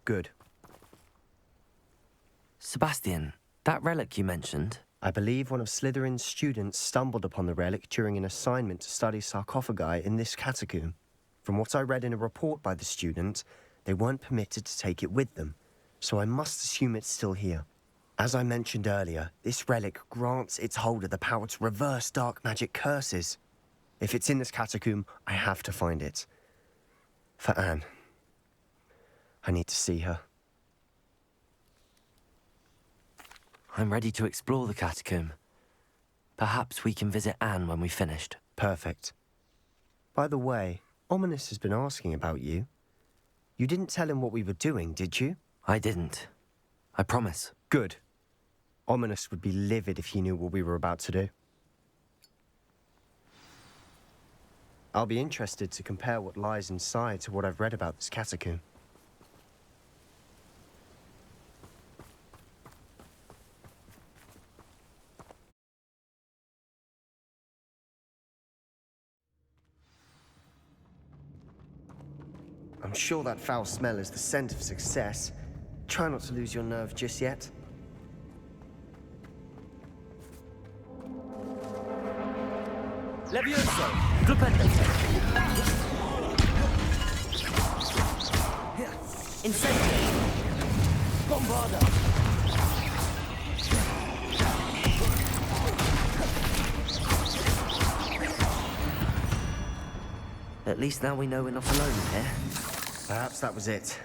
Good. Sebastian, that relic you mentioned... I believe one of Slytherin's students stumbled upon the relic during an assignment to study sarcophagi in this catacomb. From what I read in a report by the student, they weren't permitted to take it with them, so I must assume it's still here. As I mentioned earlier, this relic grants its holder the power to reverse dark magic curses. If it's in this catacomb, I have to find it. For Anne. I need to see her. I'm ready to explore the catacomb. Perhaps we can visit Anne when we've finished. Perfect. By the way, Ominous has been asking about you. You didn't tell him what we were doing, did you? I didn't. I promise. Good. Ominous would be livid if he knew what we were about to do. I'll be interested to compare what lies inside to what I've read about this catacomb. I'm sure that foul smell is the scent of success. Try not to lose your nerve just yet. Levioso! Flipendo! Incendio! Bombarda! At least now we know we're not alone in here. Perhaps that was it.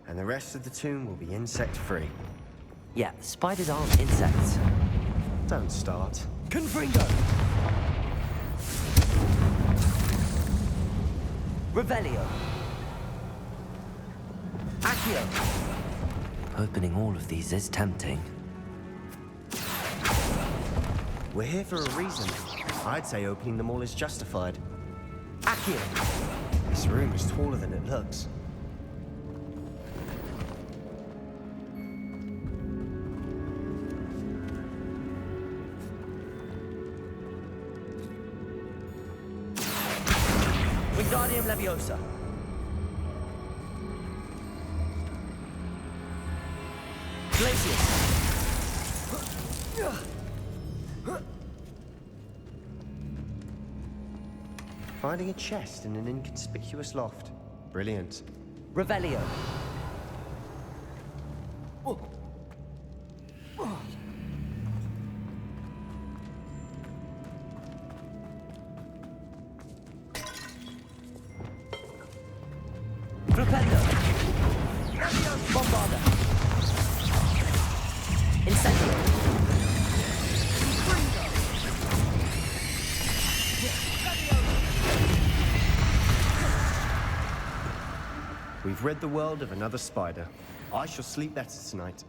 And the rest of the tomb will be insect-free. Yeah, spiders aren't insects. Don't start. Confringo! Revelio! Accio! Opening all of these is tempting. We're here for a reason. I'd say opening them all is justified. Accio! This room is taller than it looks. Wingardium Leviosa. Glacius. Finding a chest in an inconspicuous loft. Brilliant. Revelio. Flipendo. Bombarda. Incendio. We've rid the world of another spider. I shall sleep better tonight.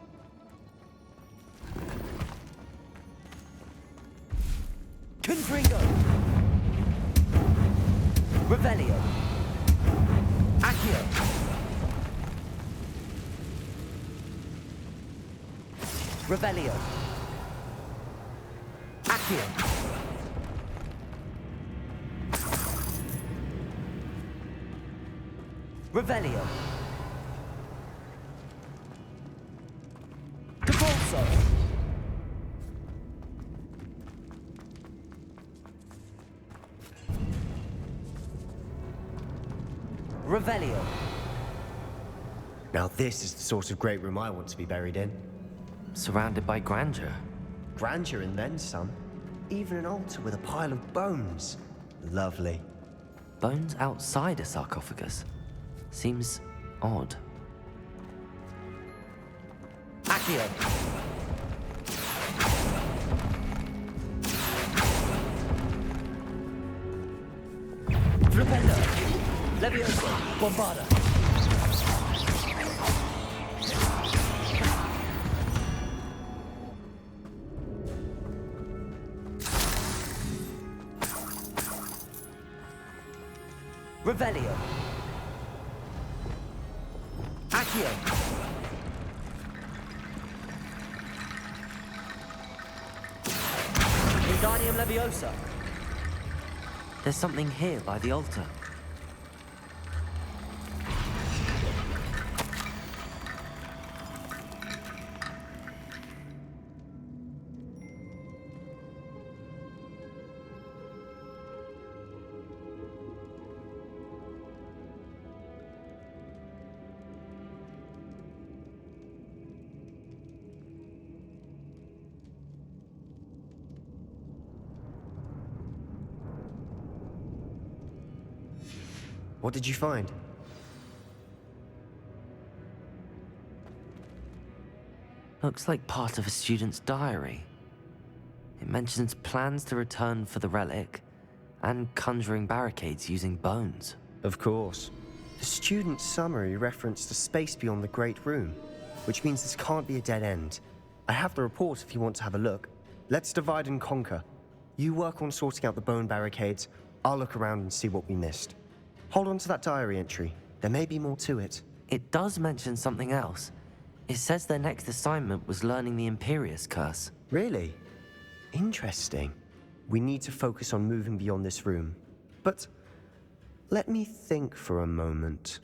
Confringo. Revelio. Accio. Revelio. Accio. Revelio. Capolso. Revelio. Now this is the sort of great room I want to be buried in. Surrounded by grandeur. Grandeur and then some. Even an altar with a pile of bones. Lovely. Bones outside a sarcophagus. Seems odd. Accio. Flipendo. Levioso. Bombarda. Revelio. Accio. Wingardium Leviosa. There's something here by the altar. What did you find? Looks like part of a student's diary. It mentions plans to return for the relic and conjuring barricades using bones. Of course. The student's summary referenced a space beyond the Great Room, which means this can't be a dead end. I have the report if you want to have a look. Let's divide and conquer. You work on sorting out the bone barricades. I'll look around and see what we missed. Hold on to that diary entry. There may be more to it. It does mention something else. It says their next assignment was learning the Imperius curse. Really? Interesting. We need to focus on moving beyond this room. But let me think for a moment.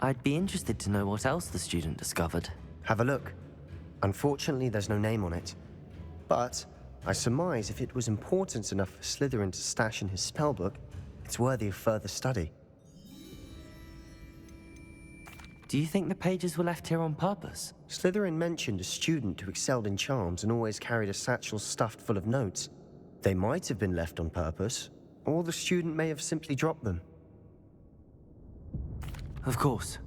I'd be interested to know what else the student discovered. Have a look. Unfortunately, there's no name on it. But I surmise if it was important enough for Slytherin to stash in his spellbook, it's worthy of further study. Do you think the pages were left here on purpose? Slytherin mentioned a student who excelled in charms and always carried a satchel stuffed full of notes. They might have been left on purpose, or the student may have simply dropped them. Of course.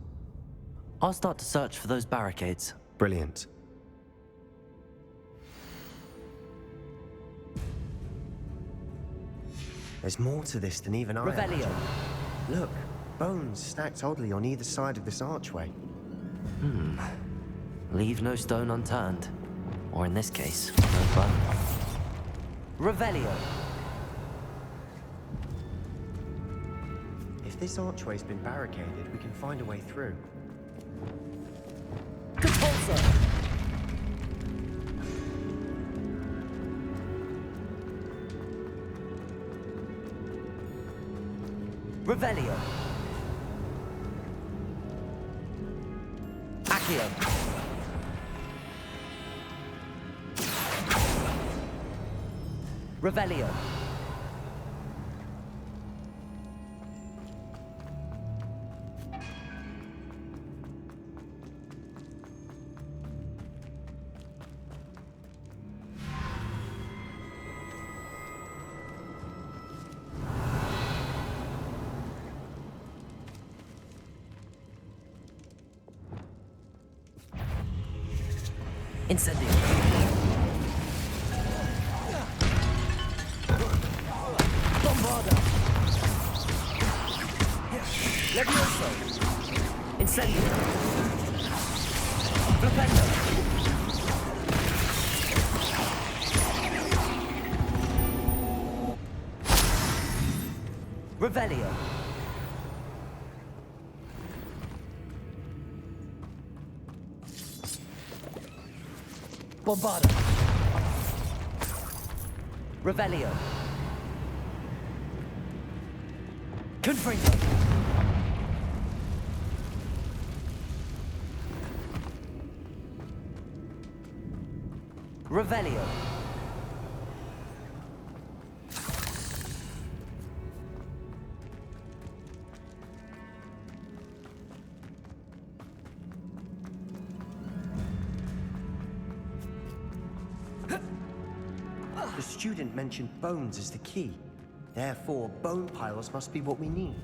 I'll start to search for those barricades. Brilliant. There's more to this than even I Revelio. imagined. Look, bones stacked oddly on either side of this archway. Leave no stone unturned. Or in this case, no bone. Revelio. If this archway's been barricaded, we can find a way through. Compulso. Revelio. Accio. Revelio. Incendio. Bombarda. Levioso. Incendio. Flipendo. Revelio. Bombarda. Revelio. Confringo. Revelio. The student mentioned bones as the key. Therefore, bone piles must be what we need.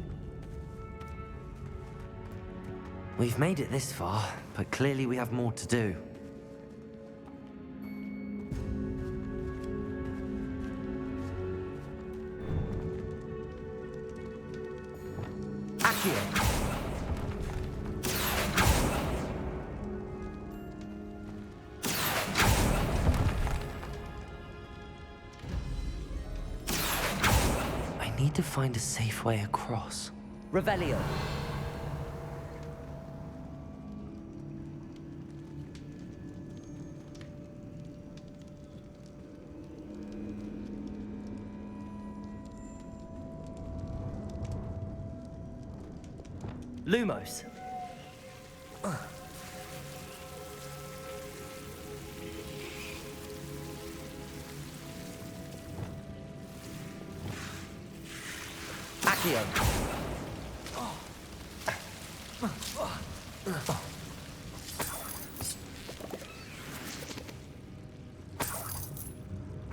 We've made it this far, but clearly we have more to do. Accio. I need to find a safe way across. Revelio. Lumos. Accio.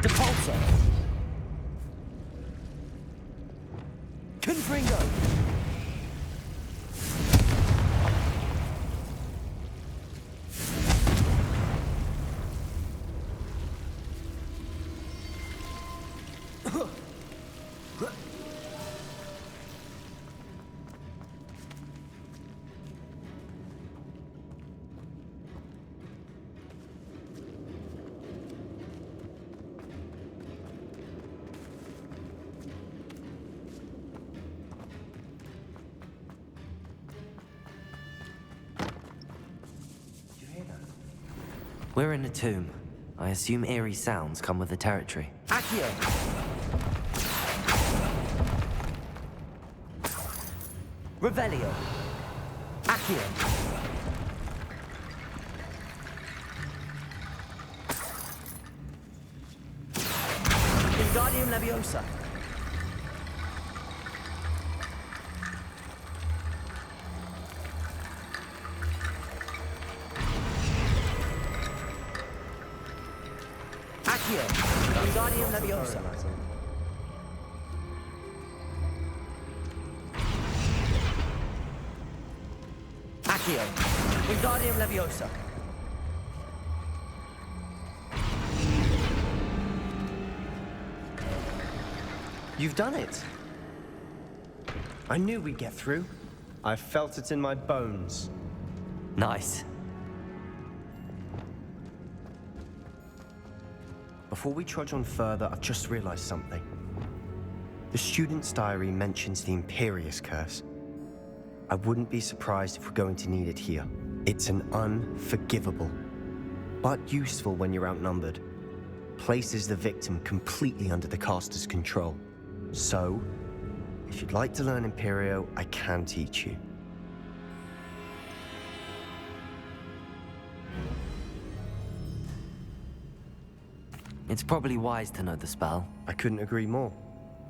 Depulso. We're in a tomb. I assume eerie sounds come with the territory. Accio! Revelio! Accio! Wingardium Leviosa! Accio! Wingardium Leviosa! Accio! Wingardium Leviosa! You've done it. I knew we'd get through. I felt it in my bones. Nice. Before we trudge on further, I've just realized something. The student's diary mentions the Imperius curse. I wouldn't be surprised if we're going to need it here. It's an unforgivable, but useful when you're outnumbered. Places the victim completely under the caster's control. So, if you'd like to learn Imperio, I can teach you. It's probably wise to know the spell. I couldn't agree more.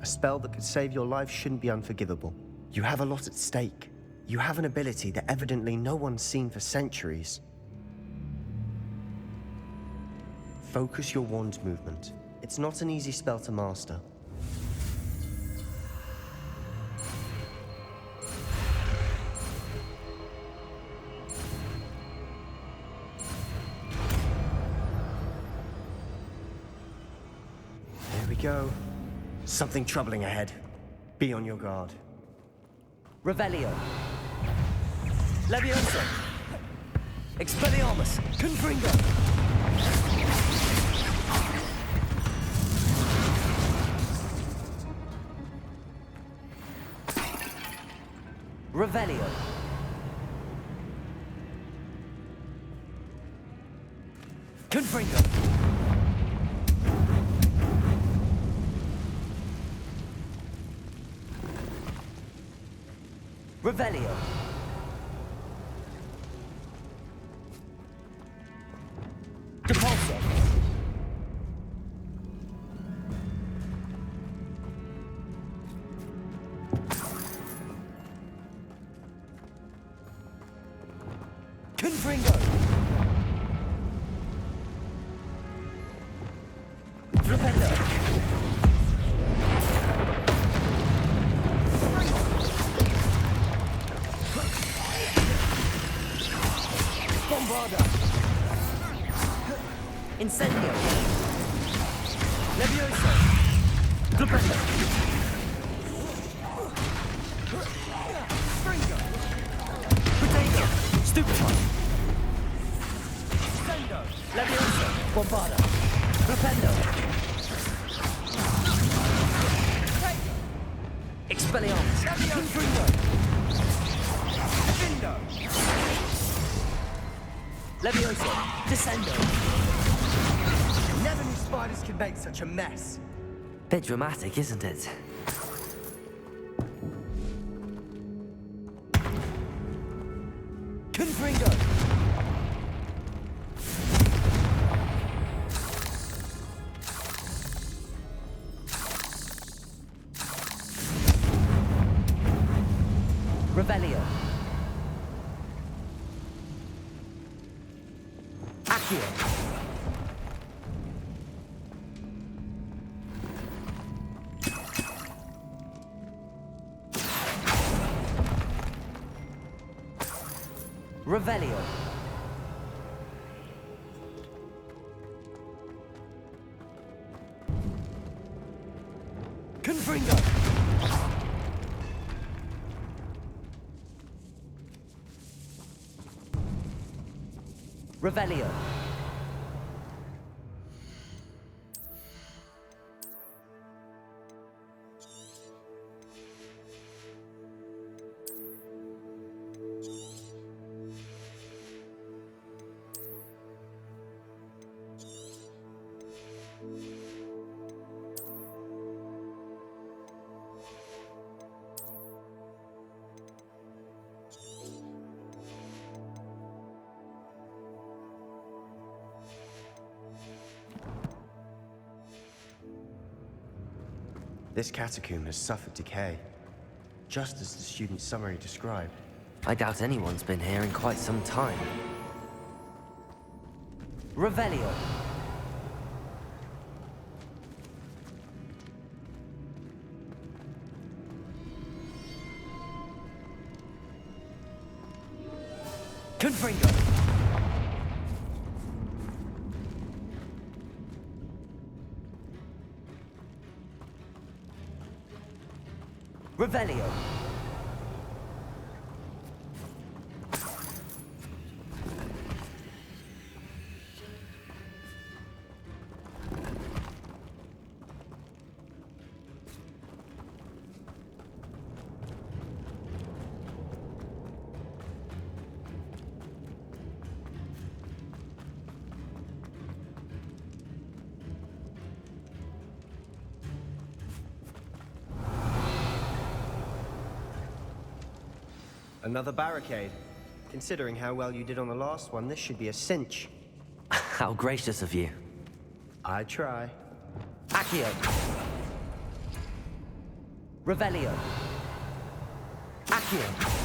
A spell that could save your life shouldn't be unforgivable. You have a lot at stake. You have an ability that evidently no one's seen for centuries. Focus your wand movement. It's not an easy spell to master. There we go. Something troubling ahead. Be on your guard. Revelio! Leviosa! Expelliarmus! Confringo! Revelio! Confringo! Revelio! Depulso! Confringo! Flipendo! Bombarda! Incendio! Leviosa! Flipendo! Springo! Potato! Stupefy! Sendo! Leviosa! Bombarda! Flipendo! Expelliarmus! Confringo! Findo! Leviosa! Descendo! Never knew spiders could make such a mess. Bit dramatic, isn't it? Confringo! Revelio! Accio! Revelio! Confringo! Revelio! This catacomb has suffered decay, just as the student's summary described. I doubt anyone's been here in quite some time. Revelio. Confringo. Revelio. Another barricade. Considering how well you did on the last one, this should be a cinch. How gracious of you. I try. Accio. Revelio. Accio.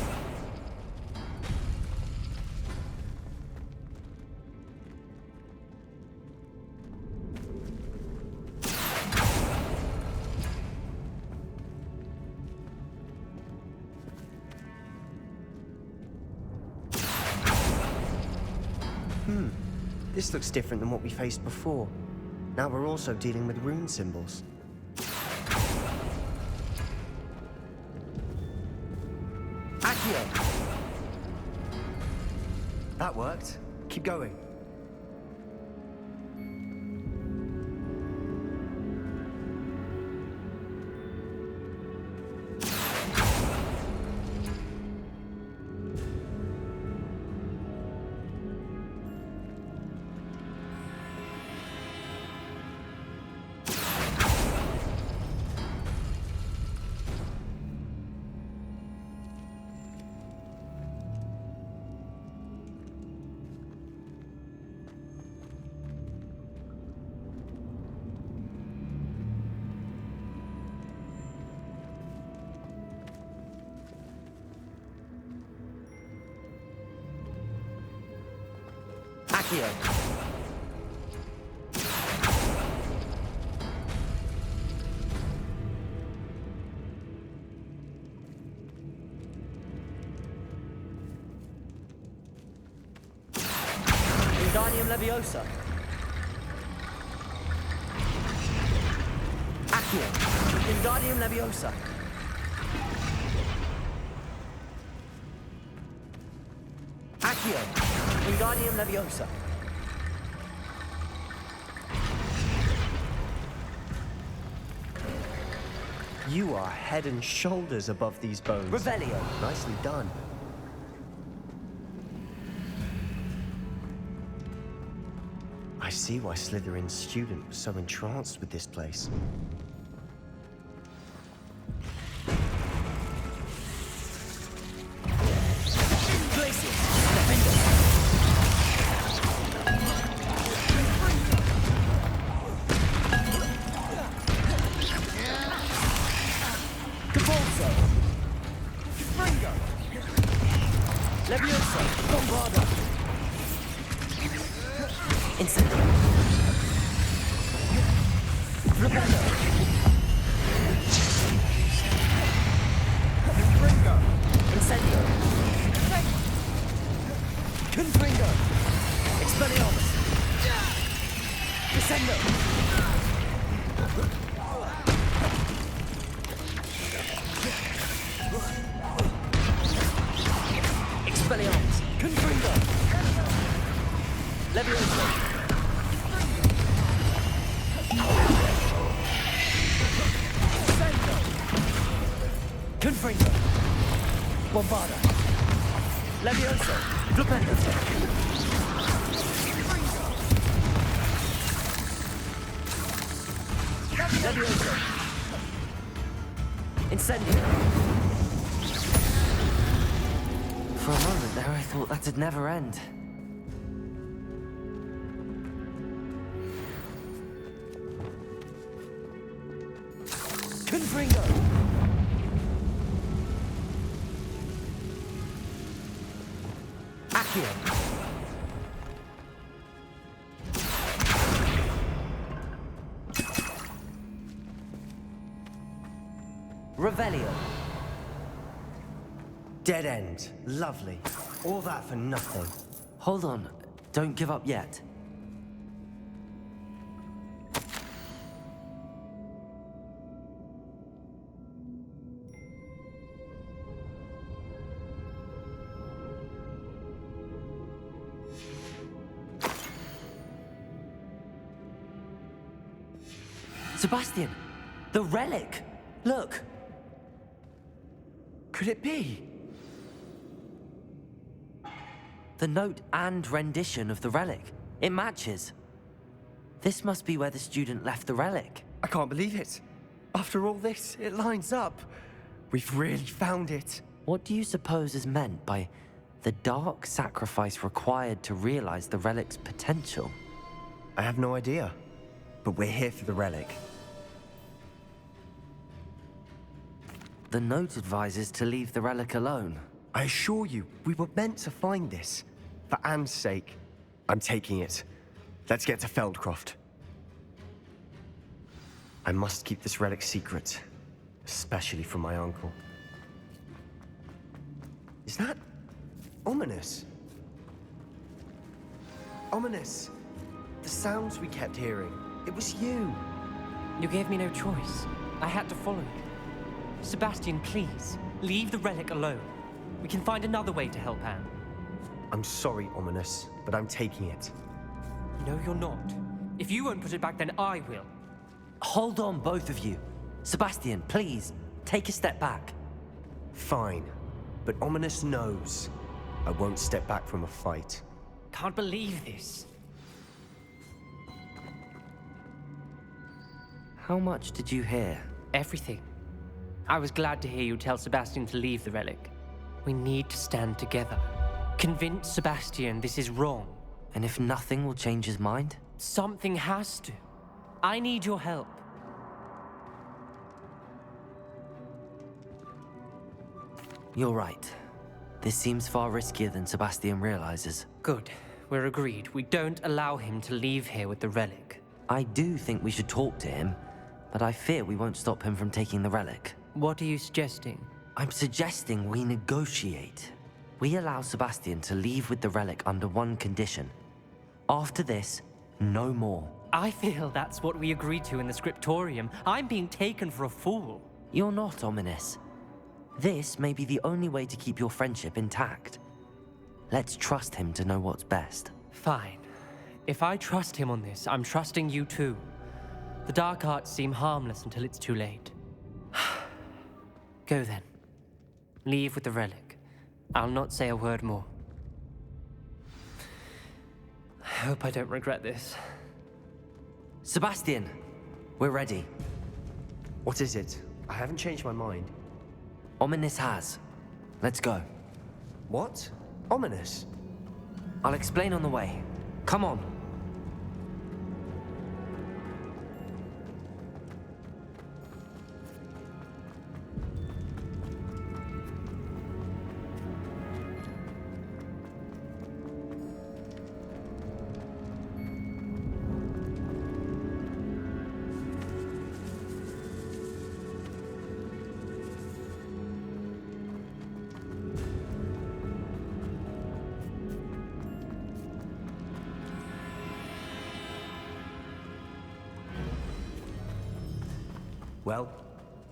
This looks different than what we faced before. Now we're also dealing with rune symbols. Accio. That worked. Keep going. Accio. Wingardium Leviosa. Accio. Wingardium Leviosa. Accio. Wingardium Leviosa. You are head and shoulders above these bones. Revelio. Nicely done. I see why Slytherin's student was so entranced with this place. Glacius. Defender. Cabolso. Confringo. Leviosa. Bombarda. Incendio. Repello. Confringo. Incendio. Confringo. Expelliarmus. Descendo. Expelliarmus. Confringo. Leviosa. Confringo. Bombarda. Leviosa. Flipendo. Leviosa. Incendio. For a moment there, I thought that'd never end. Accio. Revelio. Dead end. Lovely. All that for nothing. Hold on. Don't give up yet. Sebastian! The relic! Look! Could it be? The note and rendition of the relic. It matches. This must be where the student left the relic. I can't believe it. After all this, it lines up. We've really found it. What do you suppose is meant by the dark sacrifice required to realize the relic's potential? I have no idea. But we're here for the relic. The note advises to leave the relic alone. I assure you, we were meant to find this. For Anne's sake. I'm taking it. Let's get to Feldcroft. I must keep this relic secret. Especially from my uncle. Is that ominous? Ominous! The sounds we kept hearing. It was you. You gave me no choice. I had to follow you. Sebastian, please, leave the relic alone. We can find another way to help Anne. I'm sorry, Ominous, but I'm taking it. No, you're not. If you won't put it back, then I will. Hold on, both of you. Sebastian, please, take a step back. Fine, but Ominous knows. I won't step back from a fight. Can't believe this. How much did you hear? Everything. I was glad to hear you tell Sebastian to leave the relic. We need to stand together. Convince Sebastian this is wrong. And if nothing will change his mind? Something has to. I need your help. You're right. This seems far riskier than Sebastian realizes. Good. We're agreed. We don't allow him to leave here with the relic. I do think we should talk to him, but I fear we won't stop him from taking the relic. What are you suggesting? I'm suggesting we negotiate. We allow Sebastian to leave with the relic under one condition. After this, no more. I feel that's what we agreed to in the scriptorium. I'm being taken for a fool. You're not, Ominous. This may be the only way to keep your friendship intact. Let's trust him to know what's best. Fine. If I trust him on this, I'm trusting you too. The dark arts seem harmless until it's too late. Go then. Leave with the relic. I'll not say a word more. I hope I don't regret this. Sebastian, we're ready. What is it? I haven't changed my mind. Ominous has. Let's go. What? Ominous? I'll explain on the way. Come on. Well,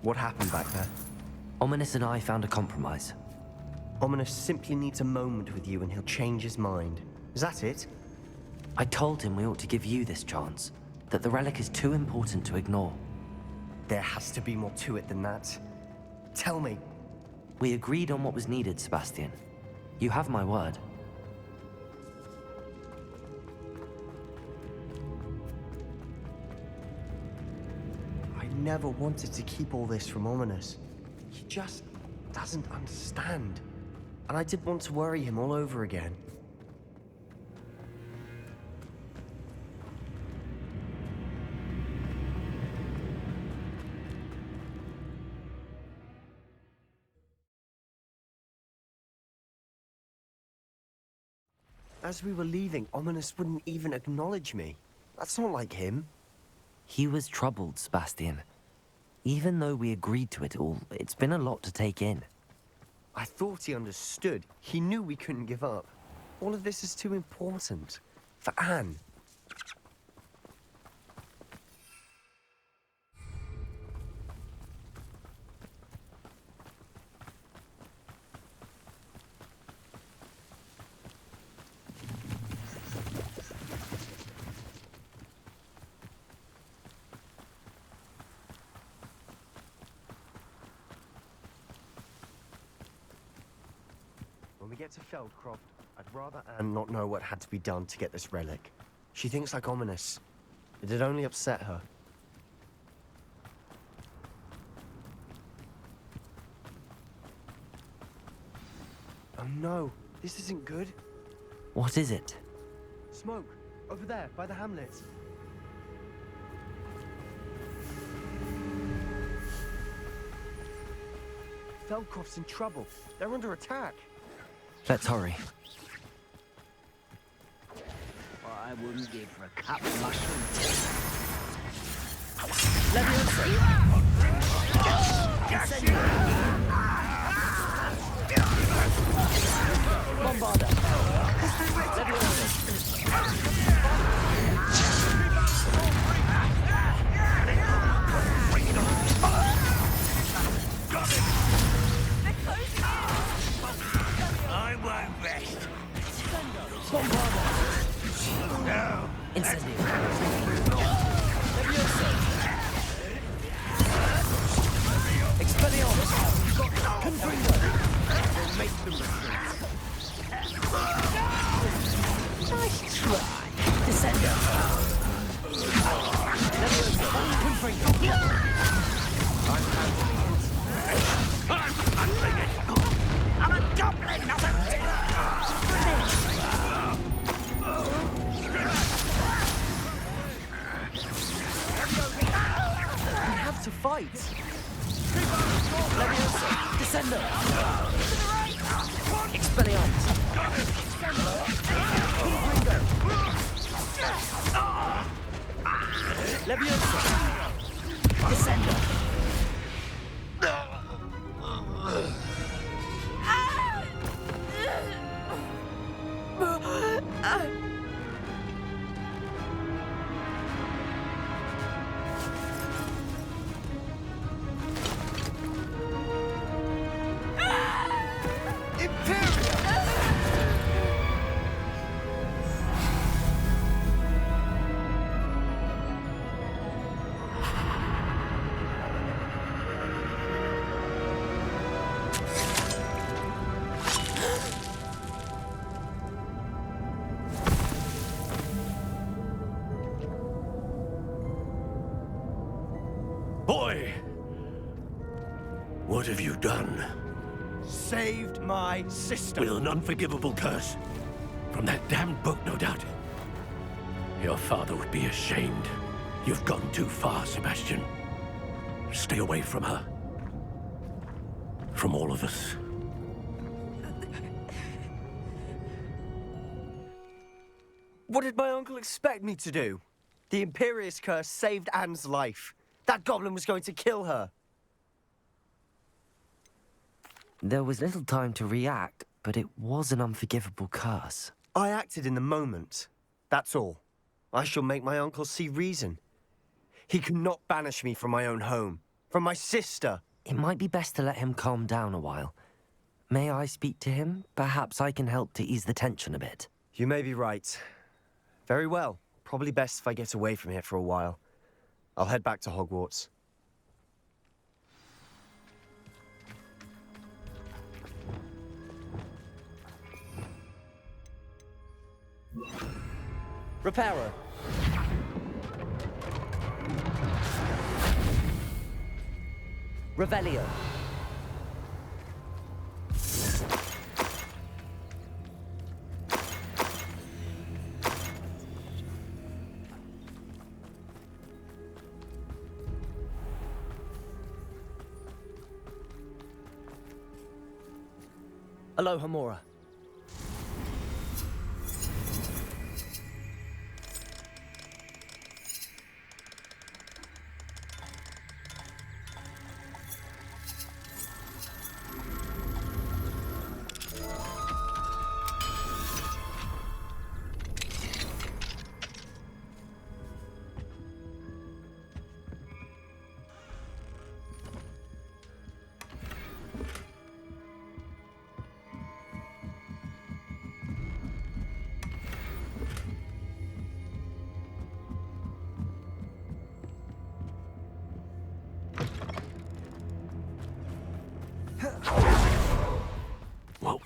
what happened back there? Ominous and I found a compromise. Ominous simply needs a moment with you and he'll change his mind. Is that it? I told him we ought to give you this chance, that the relic is too important to ignore. There has to be more to it than that. Tell me. We agreed on what was needed, Sebastian. You have my word. I never wanted to keep all this from Ominous. He just doesn't understand. And I didn't want to worry him all over again. As we were leaving, Ominous wouldn't even acknowledge me. That's not like him. He was troubled, Sebastian. Even though we agreed to it all, it's been a lot to take in. I thought he understood. He knew we couldn't give up. All of this is too important. For Anne. When we get to Feldcroft, I'd rather Anne not know what had to be done to get this relic. She thinks like Ominous. It'd only upset her. Oh no, this isn't good. What is it? Smoke, over there, by the hamlet. Feldcroft's in trouble. They're under attack. Let's hurry. I wouldn't give for a cup of mushrooms. Leviosa! Bombarda! I won't rest. Bombarda! No. Incendio. Leviosa! Expelliarmus! Confringo! We'll make them Nice try! Descendo! Leviosa! Confringo! I'm handling it. I'm a goblin, not We have to fight. Leviosa! Descendo! Expelliarmus! Confringo! Leviosa! Descendo! Boy! What have you done? Saved my sister. With an unforgivable curse. From that damned book, no doubt. Your father would be ashamed. You've gone too far, Sebastian. Stay away from her. From all of us. What did my uncle expect me to do? The Imperious curse saved Anne's life. That goblin was going to kill her. There was little time to react, but it was an unforgivable curse. I acted in the moment. That's all. I shall make my uncle see reason. He cannot banish me from my own home, from my sister. It might be best to let him calm down a while. May I speak to him? Perhaps I can help to ease the tension a bit. You may be right. Very well. Probably best if I get away from here for a while. I'll head back to Hogwarts. Reparo! Revelio! Alohomora.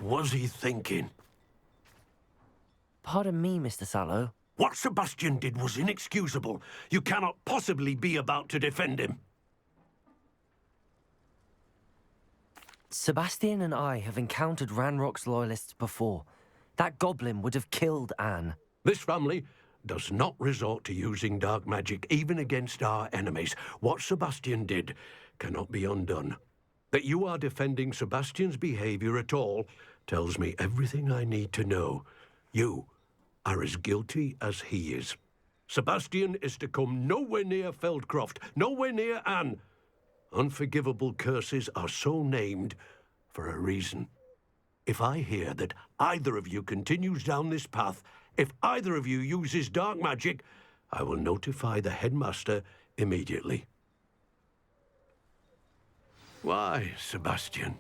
was he thinking? Pardon me, Mr. Sallow. What Sebastian did was inexcusable. You cannot possibly be about to defend him. Sebastian and I have encountered Ranrock's loyalists before. That goblin would have killed Anne. This family does not resort to using dark magic, even against our enemies. What Sebastian did cannot be undone. That you are defending Sebastian's behavior at all tells me everything I need to know. You are as guilty as he is. Sebastian is to come nowhere near Feldcroft, nowhere near Anne. Unforgivable curses are so named for a reason. If I hear that either of you continues down this path, if either of you uses dark magic, I will notify the headmaster immediately. Why, Sebastian?